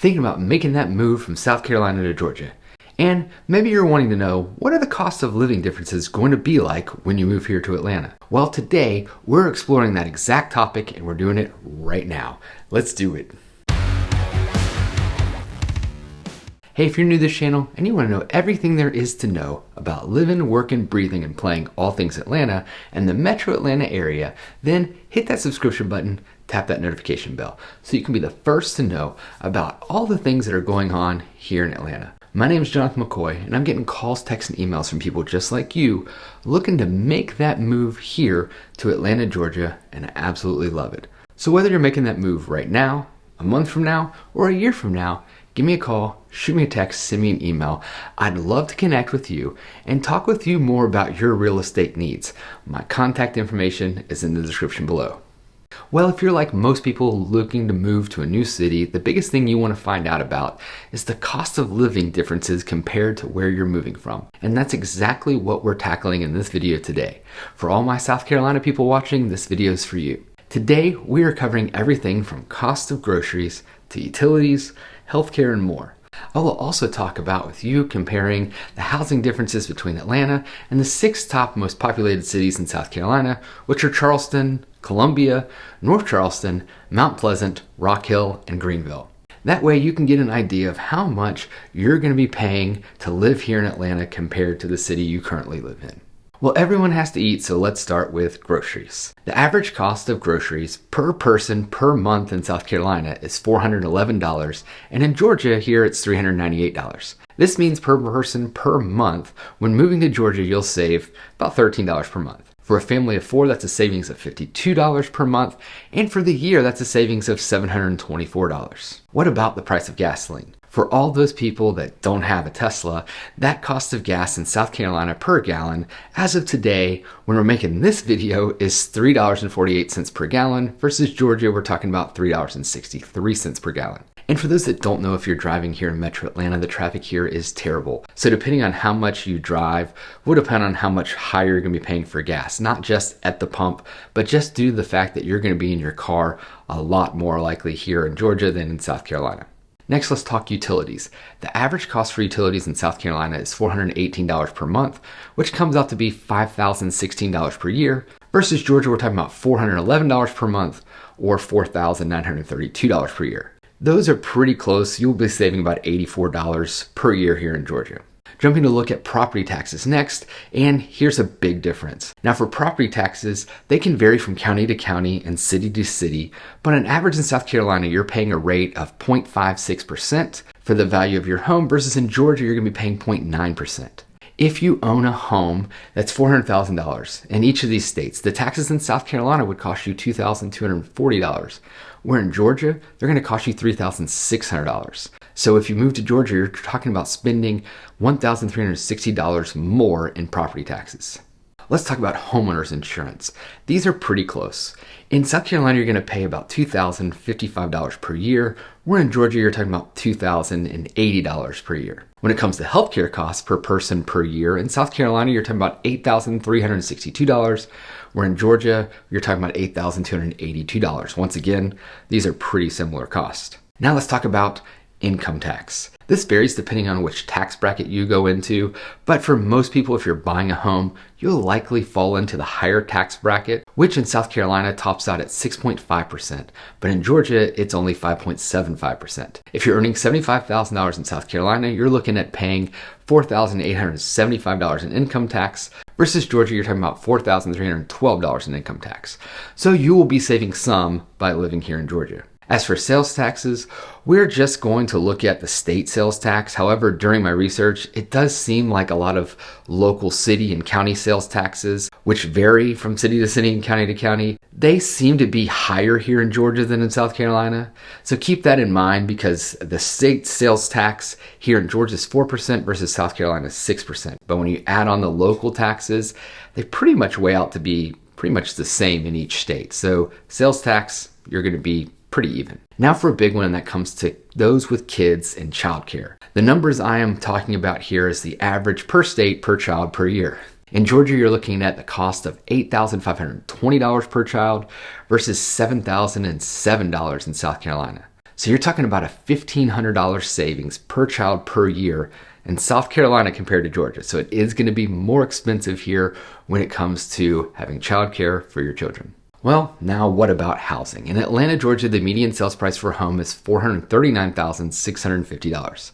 thinking about making that move from South Carolina to Georgia. And maybe you're wanting to know, what are the cost of living differences going to be like when you move here to Atlanta? Well, today we're exploring that exact topic and we're doing it right now. Let's do it. Hey, if you're new to this channel and you want to know everything there is to know about living, working, breathing, and playing all things Atlanta and the metro Atlanta area, then hit that subscription button, tap that notification bell so you can be the first to know about all the things that are going on here in Atlanta. My name is Jonathan McCoy, and I'm getting calls, texts, and emails from people just like you looking to make that move here to Atlanta, Georgia, and I absolutely love it. So whether you're making that move right now, a month from now, or a year from now, give me a call, shoot me a text, send me an email. I'd love to connect with you and talk with you more about your real estate needs. My contact information is in the description below. Well, if you're like most people looking to move to a new city, the biggest thing you want to find out about is the cost of living differences compared to where you're moving from. And that's exactly what we're tackling in this video today. For all my South Carolina people watching, this video is for you. Today, we are covering everything from cost of groceries to utilities, healthcare, and more. I will also talk about with you comparing the housing differences between Atlanta and the 6 top most populated cities in South Carolina, which are Charleston, Columbia, North Charleston, Mount Pleasant, Rock Hill, and Greenville. That way you can get an idea of how much you're going to be paying to live here in Atlanta compared to the city you currently live in. Well, everyone has to eat, so let's start with groceries. The average cost of groceries per person per month in South Carolina is $411, and in Georgia here it's $398. This means per person per month, when moving to Georgia you'll save about $13 per month. For a family of 4, that's a savings of $52 per month, and for the year that's a savings of $724. What about the price of gasoline? For all those people that don't have a Tesla, that cost of gas in South Carolina per gallon, as of today, when we're making this video, is $3.48 per gallon, versus Georgia, we're talking about $3.63 per gallon. And for those that don't know, if you're driving here in Metro Atlanta, the traffic here is terrible. So depending on how much you drive, will depend on how much higher you're gonna be paying for gas, not just at the pump, but just due to the fact that you're gonna be in your car a lot more likely here in Georgia than in South Carolina. Next, let's talk utilities. The average cost for utilities in South Carolina is $418 per month, which comes out to be $5,016 per year, versus Georgia, we're talking about $411 per month or $4,932 per year. Those are pretty close. You'll be saving about $84 per year here in Georgia. Jumping to look at property taxes next, and here's a big difference. Now for property taxes, they can vary from county to county and city to city, but on average in South Carolina, you're paying a rate of 0.56% for the value of your home, versus in Georgia, you're gonna be paying 0.9%. If you own a home that's $400,000 in each of these states, the taxes in South Carolina would cost you $2,240, where in Georgia, they're gonna cost you $3,600. So if you move to Georgia, you're talking about spending $1,360 more in property taxes. Let's talk about homeowners insurance. These are pretty close. In South Carolina, you're gonna pay about $2,055 per year, where in Georgia, you're talking about $2,080 per year. When it comes to healthcare costs per person per year, in South Carolina, you're talking about $8,362, where in Georgia, you're talking about $8,282. Once again, these are pretty similar costs. Now let's talk about income tax. This varies depending on which tax bracket you go into, but for most people, if you're buying a home, you'll likely fall into the higher tax bracket, which in South Carolina tops out at 6.5%, but in Georgia, it's only 5.75%. If you're earning $75,000 in South Carolina, you're looking at paying $4,875 in income tax, versus Georgia, you're talking about $4,312 in income tax. So you will be saving some by living here in Georgia. As for sales taxes, we're just going to look at the state sales tax. However, during my research, it does seem like a lot of local city and county sales taxes, which vary from city to city and county to county, they seem to be higher here in Georgia than in South Carolina. So keep that in mind, because the state sales tax here in Georgia is 4% versus South Carolina is 6%. But when you add on the local taxes, they pretty much weigh out to be pretty much the same in each state. So sales tax, you're going to be pretty even. Now for a big one, and that comes to those with kids and childcare. The numbers I am talking about here is the average per state per child per year. In Georgia, you're looking at the cost of $8,520 per child versus $7,007 in South Carolina. So you're talking about a $1,500 savings per child per year in South Carolina compared to Georgia. So it is going to be more expensive here when it comes to having childcare for your children. Well, now what about housing? In Atlanta, Georgia, the median sales price for a home is $439,650.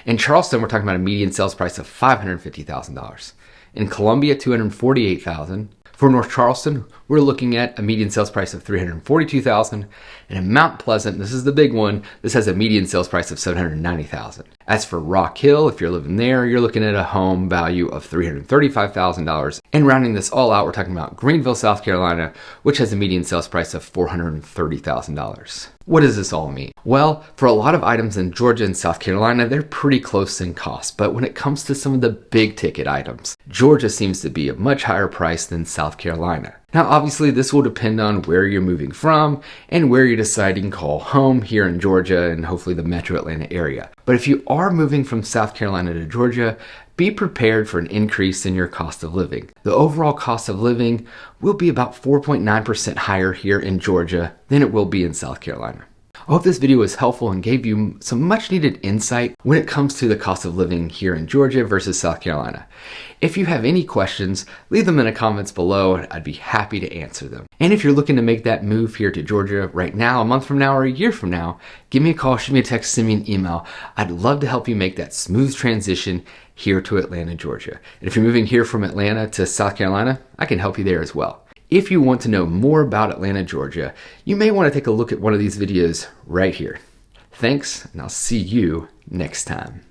In Charleston, we're talking about a median sales price of $550,000. In Columbia, $248,000. For North Charleston, we're looking at a median sales price of $342,000. And in Mount Pleasant, this is the big one, this has a median sales price of $790,000. As for Rock Hill, if you're living there, you're looking at a home value of $335,000. And rounding this all out, we're talking about Greenville, South Carolina, which has a median sales price of $430,000. What does this all mean? Well, for a lot of items in Georgia and South Carolina, they're pretty close in cost. But when it comes to some of the big ticket items, Georgia seems to be a much higher price than South Carolina. Now, obviously, this will depend on where you're moving from and where you're deciding to call home here in Georgia and hopefully the metro Atlanta area. But if you are moving from South Carolina to Georgia, be prepared for an increase in your cost of living. The overall cost of living will be about 4.9% higher here in Georgia than it will be in South Carolina. I hope this video was helpful and gave you some much needed insight when it comes to the cost of living here in Georgia versus South Carolina. If you have any questions, leave them in the comments below and I'd be happy to answer them. And if you're looking to make that move here to Georgia right now, a month from now, or a year from now, give me a call, shoot me a text, send me an email. I'd love to help you make that smooth transition here to Atlanta, Georgia. And if you're moving here from Atlanta to South Carolina, I can help you there as well. If you want to know more about Atlanta, Georgia, you may want to take a look at one of these videos right here. Thanks, and I'll see you next time.